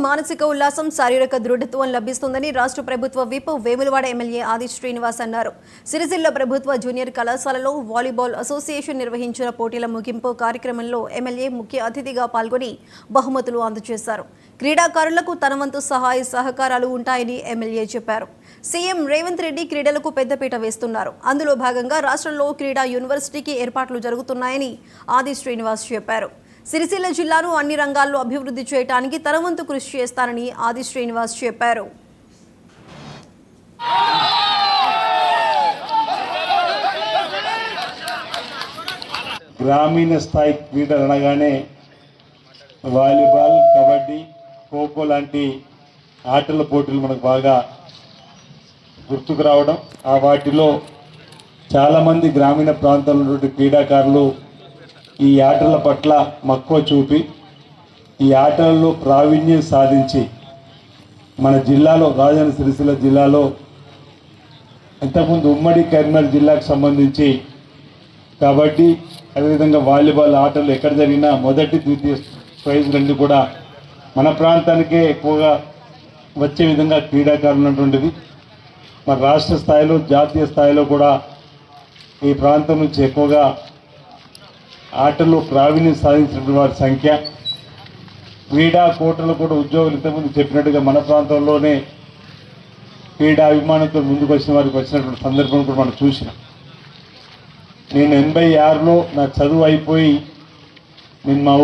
మానసిక ఉల్లాసం, శారీరక దృఢత్వం లభిస్తుందని రాష్ట్ర ప్రభుత్వ విప్ వేములవాడ ఎమ్మెల్యే ఆది శ్రీనివాస్ అన్నారు. సిరిసిల్ల ప్రభుత్వ జూనియర్ కళాశాలలో వాలీబాల్ అసోసియేషన్ నిర్వహించిన పోటీల ముగింపు కార్యక్రమంలో ఎమ్మెల్యే ముఖ్య అతిథిగా పాల్గొని బహుమతులు అందజేశారు. క్రీడాకారులకు తన వంతు సహాయ సహకారాలు ఉంటాయని ఎమ్మెల్యే చెప్పారు. సీఎం రేవంత్ రెడ్డి క్రీడలకు పెద్దపీట వేస్తున్నారు. అందులో భాగంగా రాష్ట్రంలో క్రీడా యూనివర్సిటీకి ఏర్పాట్లు జరుగుతున్నాయని ఆది శ్రీనివాస్ చెప్పారు. సిరిసిల్ల జిల్లాను అన్ని రంగాల్లో అభివృద్ధి చేయడానికి తన వంతు కృషి చేస్తానని ఆది శ్రీనివాస్ చెప్పారు. గ్రామీణ స్థాయి క్రీడలు అనగానే వాలీబాల్, కబడ్డీ, ఖోఖో లాంటి ఆటల పోటీలు మనకు బాగా గుర్తుకు రావడం, ఆ వాటిలో చాలామంది గ్రామీణ ప్రాంతంలో ఉన్నటువంటి క్రీడాకారులు ఈ ఆటల పట్ల మక్కువ చూపి ఈ ఆటలలో ప్రావీణ్యం సాధించి మన జిల్లాలో, రాజన్న సిరిసిల్ల జిల్లాలో ఇంతకుముందు ఉమ్మడి కరీంనగర్ జిల్లాకు సంబంధించి కబడ్డీ, అదేవిధంగా వాలీబాల్ ఆటలు ఎక్కడ జరిగినా మొదటి, ద్వితీయ ప్రైజ్ రెండు కూడా మన ప్రాంతానికే ఎక్కువగా వచ్చే విధంగా క్రీడాకారులు ఉన్నటువంటిది. మన రాష్ట్ర స్థాయిలో, జాతీయ స్థాయిలో కూడా ఈ ప్రాంతం నుంచి ఎక్కువగా ఆటల్లో ప్రావీణ్యం సాధించిన వారి సంఖ్య, క్రీడా కోటలు కూడా ఉద్యోగులు ఇంతకుముందు చెప్పినట్టుగా మన ప్రాంతంలోనే క్రీడా అభిమానంతో ముందుకు వచ్చిన వారికి వచ్చినటువంటి సందర్భం కూడా మనం చూసినాం. నేను 86లో నా చదువు అయిపోయి నేను మా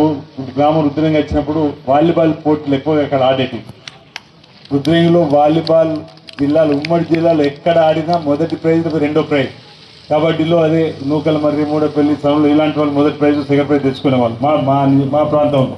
గ్రామం రుద్రంగా వచ్చినప్పుడు వాలీబాల్ పోటీలు ఎక్కువగా అక్కడ ఆడేటివి. రుద్రంగిలో వాలీబాల్ జిల్లాలో, ఉమ్మడి జిల్లాలో ఎక్కడ ఆడినా మొదటి ప్రైజ్, రెండో ప్రైజ్. కబడ్డీలో అదే నూకల మర్రి, మూడపల్లి, సౌండ్లు ఇలాంటి వాళ్ళు మొదటి ప్రైజ్, సెకండ్ ప్రైజ్ తెచ్చుకునే వాళ్ళు మా ప్రాంతంలో.